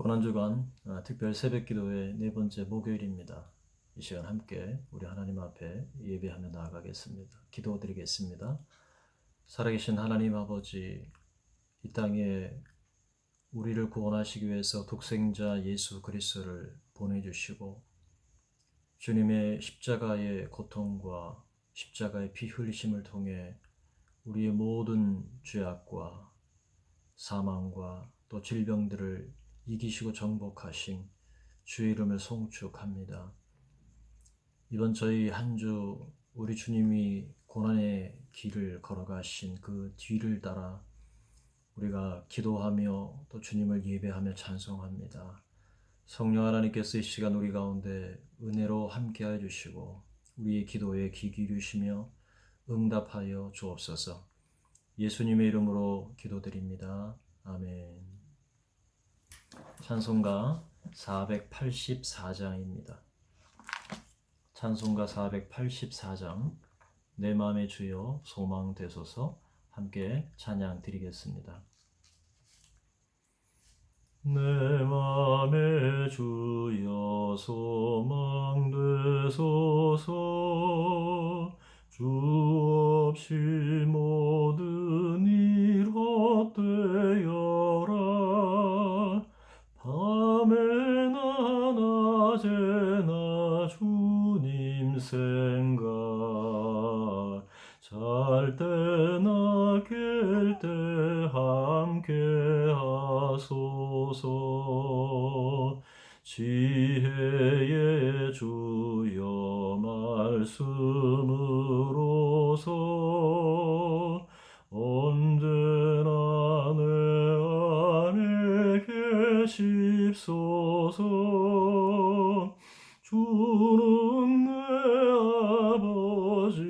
고난주간 특별 새벽기도의 네 번째 목요일입니다. 이 시간 함께 우리 하나님 앞에 예배하며 나아가겠습니다. 기도드리겠습니다. 살아계신 하나님 아버지, 이 땅에 우리를 구원하시기 위해서 독생자 예수 그리스도를 보내주시고 주님의 십자가의 고통과 십자가의 피 흘리심을 통해 우리의 모든 죄악과 사망과 또 질병들을 이기시고 정복하신 주의 이름을 송축합니다. 이번 저희 한 주 우리 주님이 고난의 길을 걸어가신 그 뒤를 따라 우리가 기도하며 또 주님을 예배하며 찬송합니다. 성령 하나님께서 이 시간 우리 가운데 은혜로 함께하여 주시고 우리의 기도에 귀 기울이시며 응답하여 주옵소서. 예수님의 이름으로 기도드립니다. 아멘. 찬송가 484장입니다. 찬송가 484장 내 마음의 주여 소망 되소서 함께 찬양 드리겠습니다. 내 마음의 주여 소망 되소서 주 없이 모든 일 헛되어라 밤에나 낮에나 주님 생각 잘 때나 깰 때 함께 하소서 지혜의 주여 말씀으로서 언제나 내 안에 계십소서 주는 내 아버지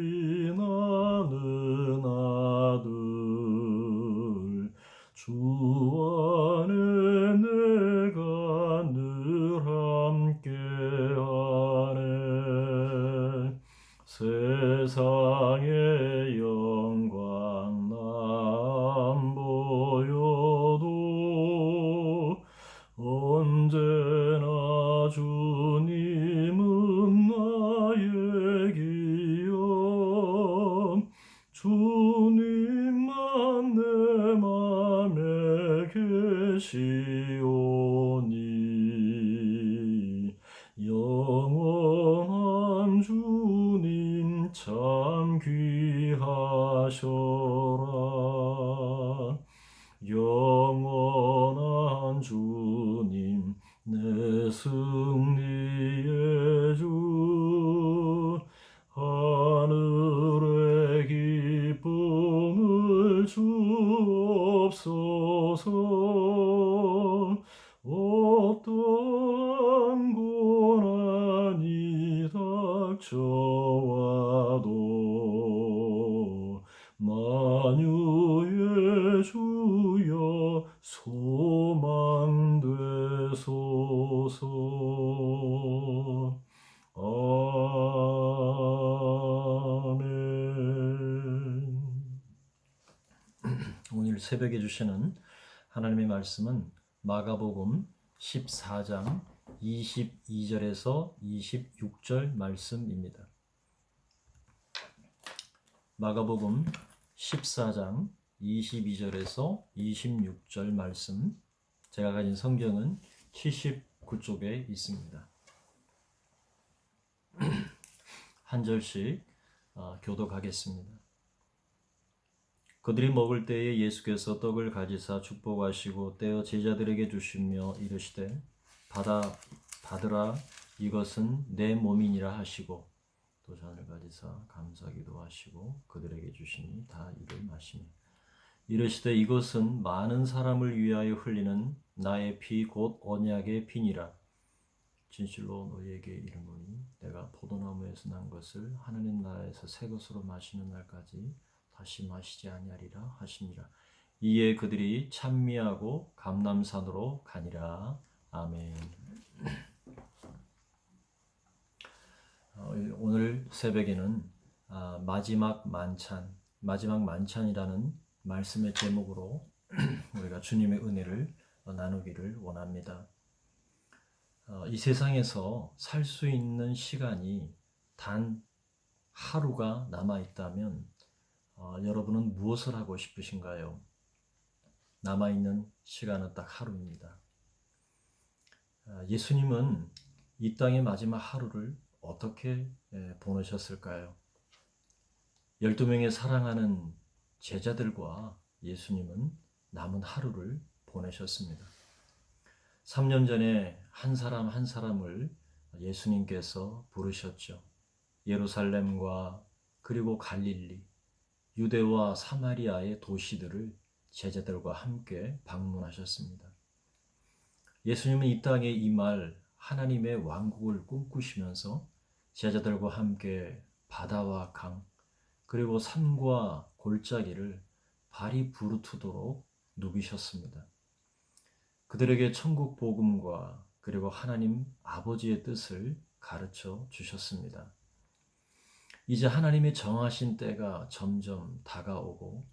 나는 아들 주 안에 내가 늘 함께하네 세상의 영광 남 보여도 언제나 주님은 나의 기업 주님만 내 맘에 계시오니 영원한 주님 참 귀하셔라 영원한 주님 내 승리의 주 하늘의 기쁨을 주옵소서 어떠한 고난이 닥쳐와도 만유의 주여 소망 되소서 아멘. 오늘 새벽에 주시는 하나님의 말씀은 마가복음 14장 22절에서 26절 말씀입니다. 마가복음 14장 22절에서 26절 말씀, 제가 가진 성경은 79쪽에 있습니다. 한 절씩 교독하겠습니다. 그들이 먹을 때에 예수께서 떡을 가지사 축복하시고 떼어 제자들에게 주시며 이르시되 받으라 이것은 내 몸이니라 하시고 또 잔을 가지사 감사기도 하시고 그들에게 주시니 다 이를 마시니 이르시되 이것은 많은 사람을 위하여 흘리는 나의 피 곧 언약의 피니라 진실로 너희에게 이르노니 내가 포도나무에서 난 것을 하나님 나라에서 새 것으로 마시는 날까지 다시 마시지 아니하리라 하시니라. 이에 그들이 찬미하고 감람산으로 가니라. 아멘. 오늘 새벽에는 마지막 만찬이라는 말씀의 제목으로 우리가 주님의 은혜를 나누기를 원합니다. 이 세상에서 살 수 있는 시간이 단 하루가 남아 있다면 여러분은 무엇을 하고 싶으신가요? 남아 있는 시간은 딱 하루입니다. 예수님은 이 땅의 마지막 하루를 어떻게 보내셨을까요? 12명의 사랑하는 제자들과 예수님은 남은 하루를 보내셨습니다. 3년 전에 한 사람 한 사람을 예수님께서 부르셨죠. 예루살렘과 그리고 갈릴리, 유대와 사마리아의 도시들을 제자들과 함께 방문하셨습니다. 예수님은 이 땅에 임할 하나님의 왕국을 꿈꾸시면서 제자들과 함께 바다와 강, 그리고 산과 골짜기를 발이 부르트도록 누비셨습니다. 그들에게 천국 복음과 그리고 하나님 아버지의 뜻을 가르쳐 주셨습니다. 이제 하나님의 정하신 때가 점점 다가오고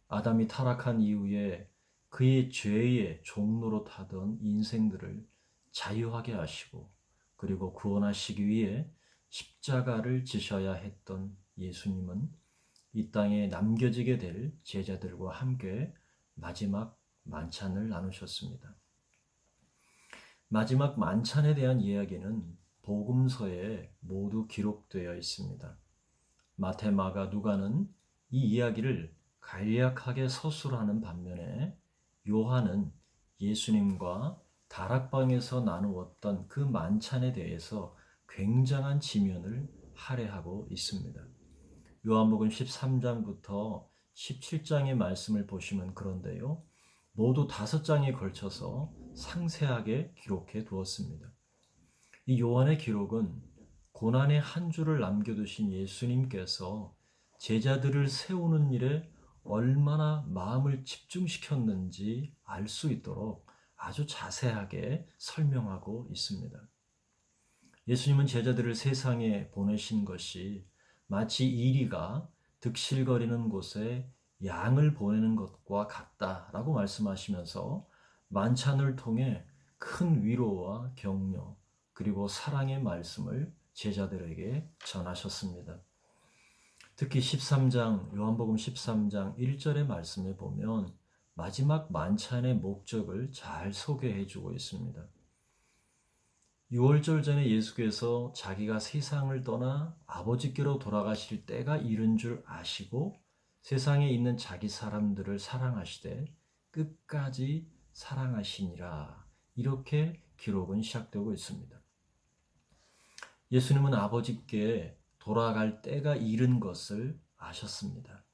아담이 타락한 이후에 그의 죄의 종로로 타던 인생들을 자유하게 하시고 그리고 구원하시기 위해 십자가를 지셔야 했던 예수님은 이 땅에 남겨지게 될 제자들과 함께 마지막 만찬을 나누셨습니다. 마지막 만찬에 대한 이야기는 복음서에 모두 기록되어 있습니다. 마태, 마가, 누가는 이 이야기를 간략하게 서술하는 반면에 요한은 예수님과 다락방에서 나누었던 그 만찬에 대해서 굉장한 지면을 할애하고 있습니다. 요한복음 13장부터 17장의 말씀을 보시면 그런데요. 모두 5장에 걸쳐서 상세하게 기록해 두었습니다. 이 요한의 기록은 고난의 한 줄을 남겨두신 예수님께서 제자들을 세우는 일에 얼마나 마음을 집중시켰는지 알 수 있도록 아주 자세하게 설명하고 있습니다. 예수님은 제자들을 세상에 보내신 것이 마치 이리가 득실거리는 곳에 양을 보내는 것과 같다라고 말씀하시면서 만찬을 통해 큰 위로와 격려 그리고 사랑의 말씀을 제자들에게 전하셨습니다. 특히 13장 요한복음 13장 1절의 말씀에 보면 마지막 만찬의 목적을 잘 소개해 주고 있습니다. 6월절 전에 예수께서 자기가 세상을 떠나 아버지께로 돌아가실 때가 이른 줄 아시고 세상에 있는 자기 사람들을 사랑하시되 끝까지 사랑하시니라. 이렇게 기록은 시작되고 있습니다. 예수님은 아버지께 돌아갈 때가 이른 것을 아셨습니다.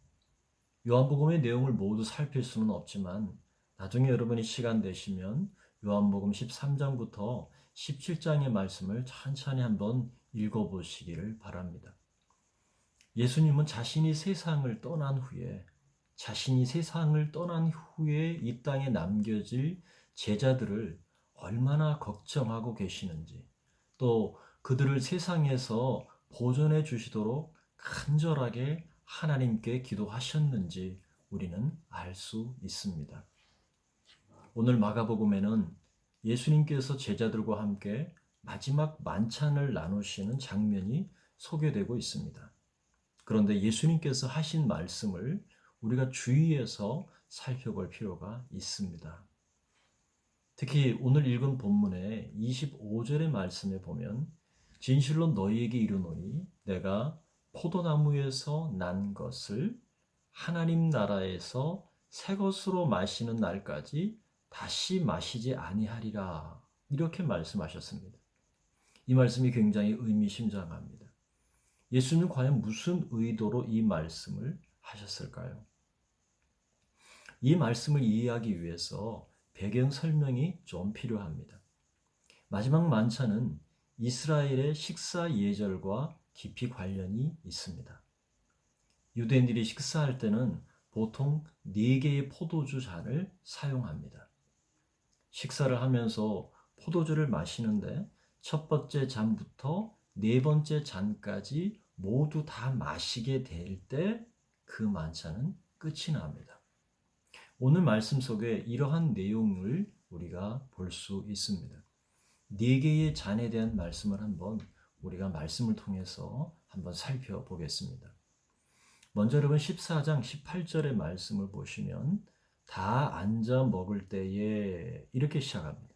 요한복음의 내용을 모두 살필 수는 없지만 나중에 여러분이 시간 되시면 요한복음 13장부터 17장의 말씀을 천천히 한번 읽어보시기를 바랍니다. 예수님은 자신이 세상을 떠난 후에 이 땅에 남겨질 제자들을 얼마나 걱정하고 계시는지 또 그들을 세상에서 보존해 주시도록 간절하게 하나님께 기도하셨는지 우리는 알 수 있습니다. 오늘 마가복음에는 예수님께서 제자들과 함께 마지막 만찬을 나누시는 장면이 소개되고 있습니다. 그런데 예수님께서 하신 말씀을 우리가 주의해서 살펴볼 필요가 있습니다. 특히 오늘 읽은 본문의 25절의 말씀에 보면 진실로 너희에게 이르노니 내가 포도나무에서 난 것을 하나님 나라에서 새 것으로 마시는 날까지 다시 마시지 아니하리라. 이렇게 말씀하셨습니다. 이 말씀이 굉장히 의미심장합니다. 예수님은 과연 무슨 의도로 이 말씀을 하셨을까요? 이 말씀을 이해하기 위해서 배경 설명이 좀 필요합니다. 마지막 만찬은 이스라엘의 식사 예절과 깊이 관련이 있습니다. 유대인들이 식사할 때는 보통 4개의 포도주 잔을 사용합니다. 식사를 하면서 포도주를 마시는데 첫 번째 잔부터 4번째 잔까지 모두 다 마시게 될 때 그 만찬은 끝이 납니다. 오늘 말씀 속에 이러한 내용을 우리가 볼 수 있습니다. 네 개의 잔에 대한 말씀을 한번 우리가 말씀을 통해서 한번 살펴보겠습니다. 먼저 여러분 14장 18절의 말씀을 보시면 다 앉아 먹을 때에 이렇게 시작합니다.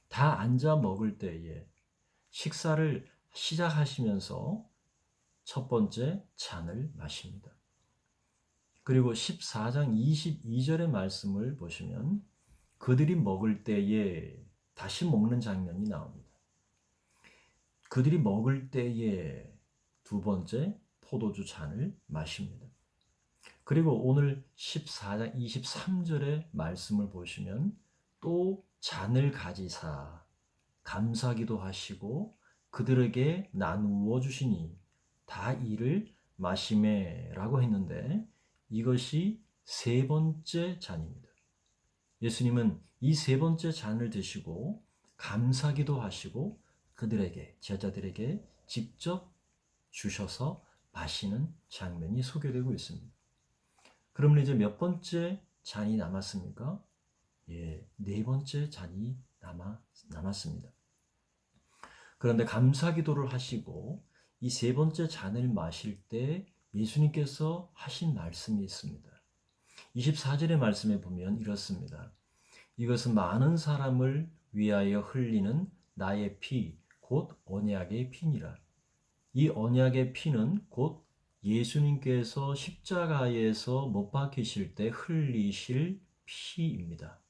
다 앉아 먹을 때에 식사를 시작하시면서 첫 번째 잔을 마십니다. 그리고 14장 22절의 말씀을 보시면 그들이 먹을 때에 다시 먹는 장면이 나옵니다. 그들이 먹을 때에 두 번째 포도주 잔을 마십니다. 그리고 오늘 14장 23절의 말씀을 보시면 또 잔을 가지사 감사기도 하시고 그들에게 나누어 주시니 다 이를 마시매라고 했는데 이것이 세 번째 잔입니다. 예수님은 이 세 번째 잔을 드시고 감사기도 하시고 그들에게 제자들에게 직접 주셔서 마시는 장면이 소개되고 있습니다. 그러면 이제 몇 번째 잔이 남았습니까? 네 번째 잔이 남았습니다. 그런데 감사기도를 하시고 이 세 번째 잔을 마실 때 예수님께서 하신 말씀이 있습니다. 24절의 말씀에 보면 이렇습니다. 이것은 많은 사람을 위하여 흘리는 나의 피, 곧 언약의 피니라. 이 언약의 피는 곧 예수님께서 십자가에서 못 박히실 때 흘리실 피입니다.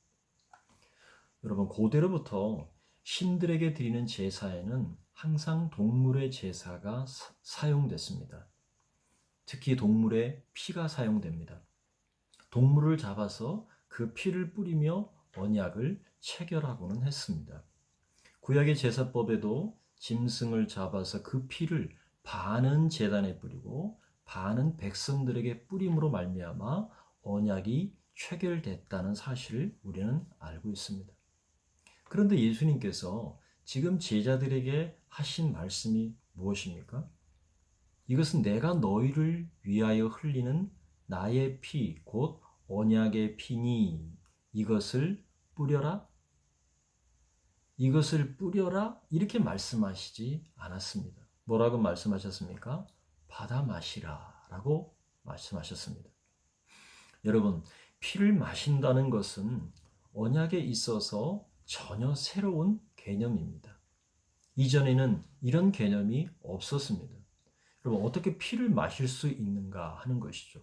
여러분, 고대로부터 신들에게 드리는 제사에는 항상 동물의 제사가 사용됐습니다. 특히 동물의 피가 사용됩니다. 동물을 잡아서 그 피를 뿌리며 언약을 체결하고는 했습니다. 구약의 제사법에도 짐승을 잡아서 그 피를 반은 제단에 뿌리고 반은 백성들에게 뿌림으로 말미암아 언약이 체결됐다는 사실을 우리는 알고 있습니다. 그런데 예수님께서 지금 제자들에게 하신 말씀이 무엇입니까? 이것은 내가 너희를 위하여 흘리는 나의 피, 곧 언약의 피니 이것을 뿌려라? 이것을 뿌려라? 이렇게 말씀하시지 않았습니다. 뭐라고 말씀하셨습니까? 받아 마시라 라고 말씀하셨습니다. 여러분, 피를 마신다는 것은 언약에 있어서 전혀 새로운 개념입니다. 이전에는 이런 개념이 없었습니다. 여러분, 어떻게 피를 마실 수 있는가 하는 것이죠.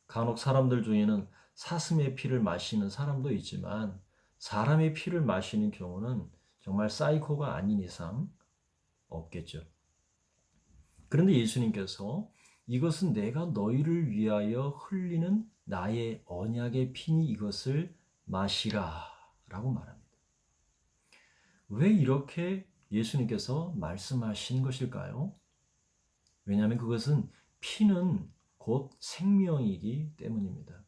간혹 사람들 중에는 사슴의 피를 마시는 사람도 있지만 사람의 피를 마시는 경우는 정말 사이코가 아닌 이상 없겠죠. 그런데 예수님께서 이것은 내가 너희를 위하여 흘리는 나의 언약의 피니 이것을 마시라 라고 말합니다. 왜 이렇게 예수님께서 말씀하신 것일까요? 왜냐하면 그것은 피는 곧 생명이기 때문입니다.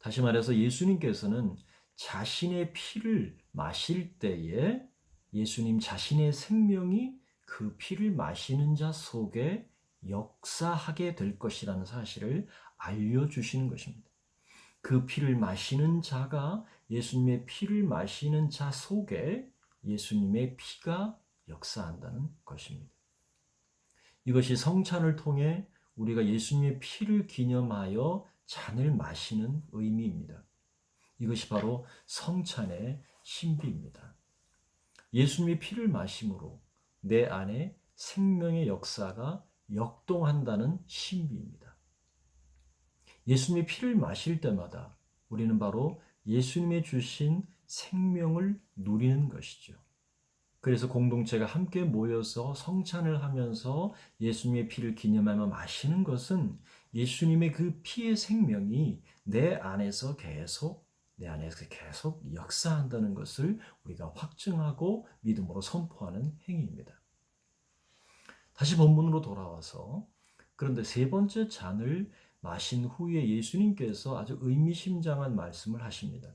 다시 말해서 예수님께서는 자신의 피를 마실 때에 예수님 자신의 생명이 그 피를 마시는 자 속에 역사하게 될 것이라는 사실을 알려주시는 것입니다. 그 피를 마시는 자가 예수님의 피를 마시는 자 속에 예수님의 피가 역사한다는 것입니다. 이것이 성찬을 통해 우리가 예수님의 피를 기념하여 잔을 마시는 의미입니다. 이것이 바로 성찬의 신비입니다. 예수님의 피를 마심으로 내 안에 생명의 역사가 역동한다는 신비입니다. 예수님의 피를 마실 때마다 우리는 바로 예수님의 주신 생명을 누리는 것이죠. 그래서 공동체가 함께 모여서 성찬을 하면서 예수님의 피를 기념하며 마시는 것은 예수님의 그 피의 생명이 내 안에서 계속 역사한다는 것을 우리가 확증하고 믿음으로 선포하는 행위입니다. 다시 본문으로 돌아와서 그런데 세 번째 잔을 마신 후에 예수님께서 아주 의미심장한 말씀을 하십니다.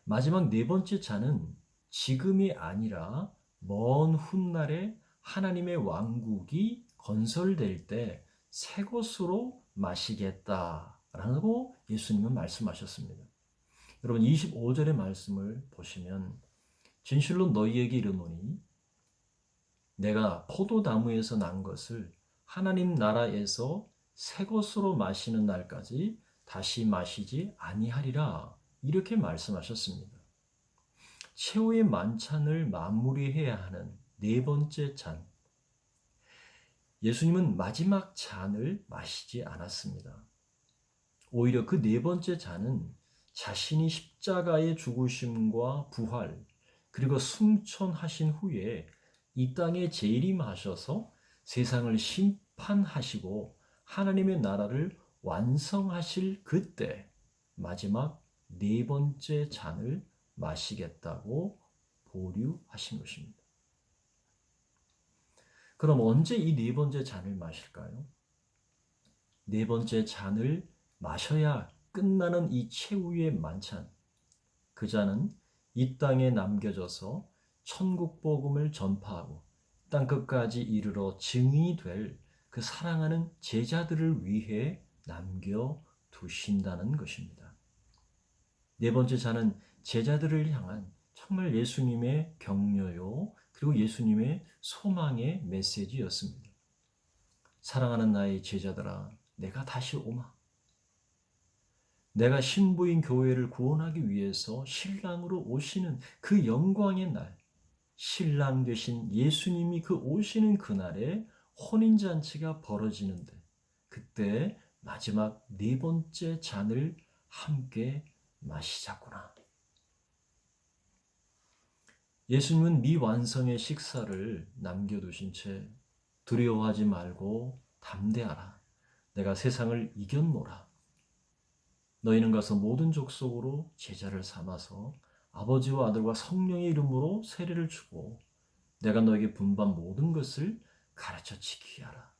마지막 네 번째 잔은 지금이 아니라 먼 훗날에 하나님의 왕국이 건설될 때 새 것으로 마시겠다라고 예수님은 말씀하셨습니다. 여러분 25절의 말씀을 보시면 진실로 너희에게 이르노니 내가 포도나무에서 난 것을 하나님 나라에서 새 것으로 마시는 날까지 다시 마시지 아니하리라. 이렇게 말씀하셨습니다. 최후의 만찬을 마무리해야 하는 네 번째 잔. 예수님은 마지막 잔을 마시지 않았습니다. 오히려 그 네 번째 잔은 자신이 십자가의 죽으심과 부활, 그리고 승천하신 후에 이 땅에 재림하셔서 세상을 심판하시고 하나님의 나라를 완성하실 그때 마지막 네 번째 잔을 마시겠다고 보류하신 것입니다. 그럼 언제 이 네 번째 잔을 마실까요? 네 번째 잔을 마셔야 끝나는 이 최후의 만찬. 그 잔은 이 땅에 남겨져서 천국 복음을 전파하고 땅 끝까지 이르러 증인이 될 그 사랑하는 제자들을 위해 남겨두신다는 것입니다. 네 번째 잔은 제자들을 향한 정말 예수님의 격려요, 그리고 예수님의 소망의 메시지였습니다. 사랑하는 나의 제자들아, 내가 다시 오마. 내가 신부인 교회를 구원하기 위해서 신랑으로 오시는 그 영광의 날, 신랑 되신 예수님이 그 오시는 그날에 혼인잔치가 벌어지는데 그때 마지막 네 번째 잔을 함께 마시자꾸나. 예수님은 미완성의 식사를 남겨두신 채 두려워하지 말고 담대하라. 내가 세상을 이겼노라. 너희는 가서 모든 족속으로 제자를 삼아서 아버지와 아들과 성령의 이름으로 세례를 주고 내가 너에게 분반 모든 것을 가르쳐 지키게 하라.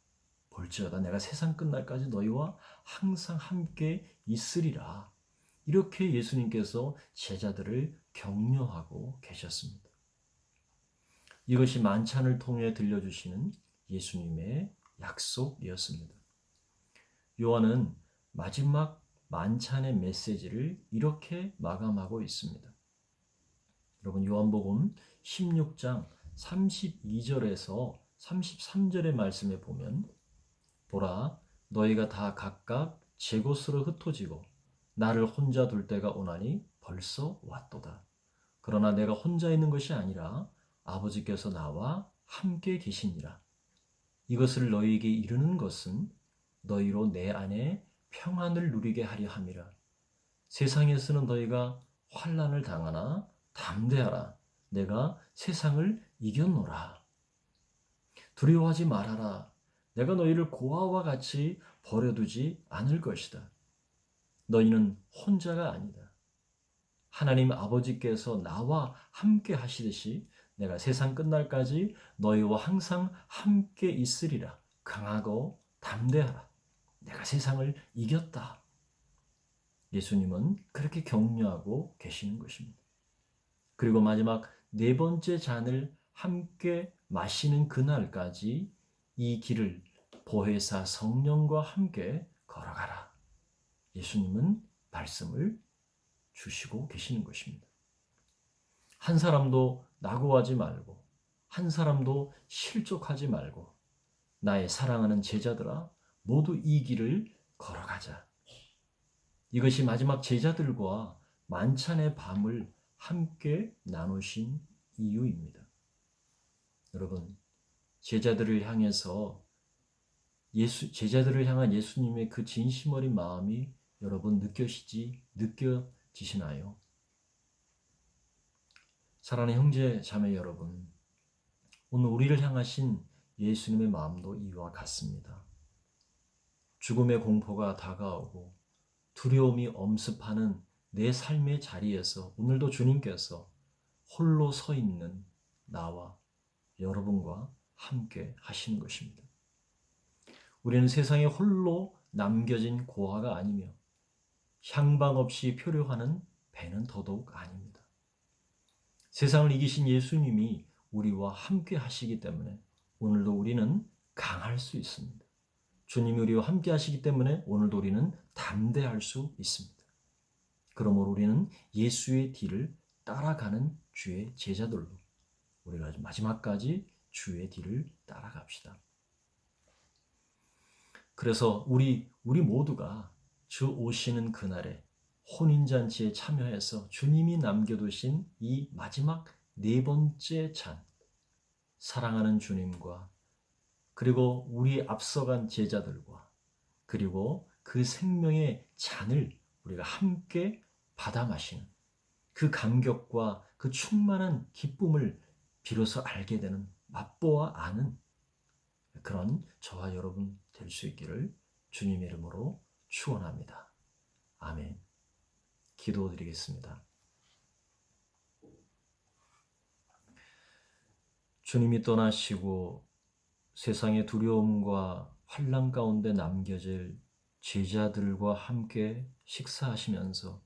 볼지어다 내가 세상 끝날까지 너희와 항상 함께 있으리라. 이렇게 예수님께서 제자들을 격려하고 계셨습니다. 이것이 만찬을 통해 들려주시는 예수님의 약속이었습니다. 요한은 마지막 만찬의 메시지를 이렇게 마감하고 있습니다. 여러분 요한복음 16장 32절에서 33절의 말씀에 보면 보라 너희가 다 각각 제 곳으로 흩어지고 나를 혼자 둘 때가 오나니 벌써 왔도다. 그러나 내가 혼자 있는 것이 아니라 아버지께서 나와 함께 계시니라. 이것을 너희에게 이르는 것은 너희로 내 안에 평안을 누리게 하려 함이라. 세상에서는 너희가 환난을 당하나 담대하라. 내가 세상을 이겼노라. 두려워하지 말아라. 내가 너희를 고아와 같이 버려두지 않을 것이다. 너희는 혼자가 아니다. 하나님 아버지께서 나와 함께 하시듯이 내가 세상 끝날까지 너희와 항상 함께 있으리라. 강하고 담대하라. 내가 세상을 이겼다. 예수님은 그렇게 격려하고 계시는 것입니다. 그리고 마지막 네 번째 잔을 함께 마시는 그날까지 이 길을 보혜사 성령과 함께 걸어가라. 예수님은 말씀을 주시고 계시는 것입니다. 한 사람도 낙오하지 말고 한 사람도 실족하지 말고 나의 사랑하는 제자들아 모두 이 길을 걸어가자. 이것이 마지막 제자들과 만찬의 밤을 함께 나누신 이유입니다. 여러분, 제자들을 향한 예수님의 그 진심 어린 마음이 여러분 느껴지시나요? 사랑하는 형제 자매 여러분, 오늘 우리를 향하신 예수님의 마음도 이와 같습니다. 죽음의 공포가 다가오고 두려움이 엄습하는 내 삶의 자리에서 오늘도 주님께서 홀로 서 있는 나와 여러분과 함께 하시는 것입니다. 우리는 세상에 홀로 남겨진 고아가 아니며 향방 없이 표류하는 배는 더더욱 아닙니다. 세상을 이기신 예수님이 우리와 함께 하시기 때문에 오늘도 우리는 강할 수 있습니다. 주님이 우리와 함께 하시기 때문에 오늘도 우리는 담대할 수 있습니다. 그러므로 우리는 예수의 뒤를 따라가는 주의 제자들로 우리가 마지막까지 주의 뒤를 따라갑시다. 그래서 우리 모두가 주 오시는 그날에 혼인잔치에 참여해서 주님이 남겨두신 이 마지막 네 번째 잔, 사랑하는 주님과 그리고 우리 앞서간 제자들과 그리고 그 생명의 잔을 우리가 함께 받아 마시는 그 감격과 그 충만한 기쁨을 비로소 알게 되는, 맛보아 아는 그런 저와 여러분 될 수 있기를 주님의 이름으로 축원합니다. 아멘. 기도드리겠습니다. 주님이 떠나시고 세상의 두려움과 환난 가운데 남겨질 제자들과 함께 식사하시면서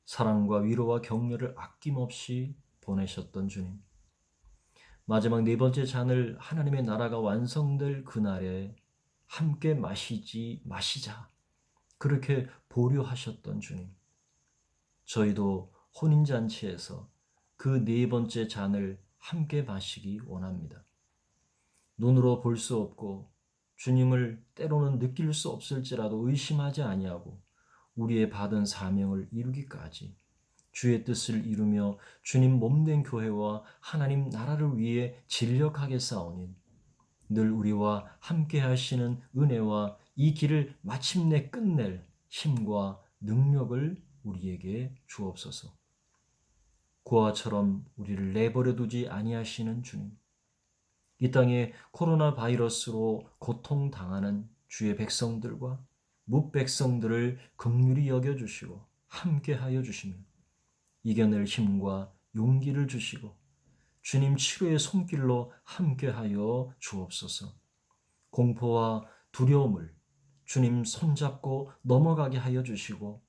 사랑과 위로와 격려를 아낌없이 보내셨던 주님. 마지막 네 번째 잔을 하나님의 나라가 완성될 그날에 함께 마시자. 그렇게 보류하셨던 주님. 저희도 혼인잔치에서 그 네 번째 잔을 함께 마시기 원합니다. 눈으로 볼 수 없고 주님을 때로는 느낄 수 없을지라도 의심하지 아니하고 우리의 받은 사명을 이루기까지 주의 뜻을 이루며 주님 몸된 교회와 하나님 나라를 위해 진력하게 싸우니 늘 우리와 함께 하시는 은혜와 이 길을 마침내 끝낼 힘과 능력을 우리에게 주옵소서. 고아처럼 우리를 내버려 두지 아니하시는 주님. 이 땅에 코로나 바이러스로 고통당하는 주의 백성들과 뭇백성들을 긍휼히 여겨주시고 함께하여 주시며 이겨낼 힘과 용기를 주시고 주님 치료의 손길로 함께하여 주옵소서. 공포와 두려움을 주님 손잡고 넘어가게 하여 주시고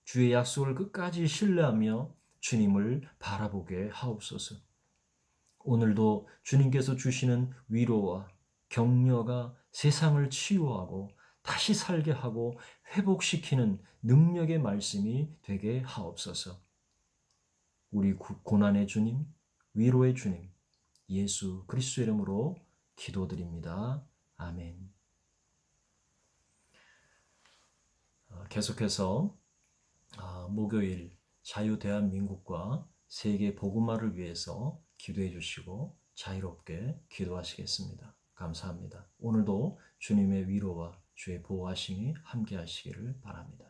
주의 약속을 끝까지 신뢰하며 주님을 바라보게 하옵소서. 오늘도 주님께서 주시는 위로와 격려가 세상을 치유하고 다시 살게 하고 회복시키는 능력의 말씀이 되게 하옵소서. 우리 고난의 주님, 위로의 주님, 예수 그리스도의 이름으로 기도드립니다. 아멘. 계속해서 목요일 자유대한민국과 세계 복음화를 위해서 기도해 주시고 자유롭게 기도하시겠습니다. 감사합니다. 오늘도 주님의 위로와 주의 보호하심이 함께 하시기를 바랍니다.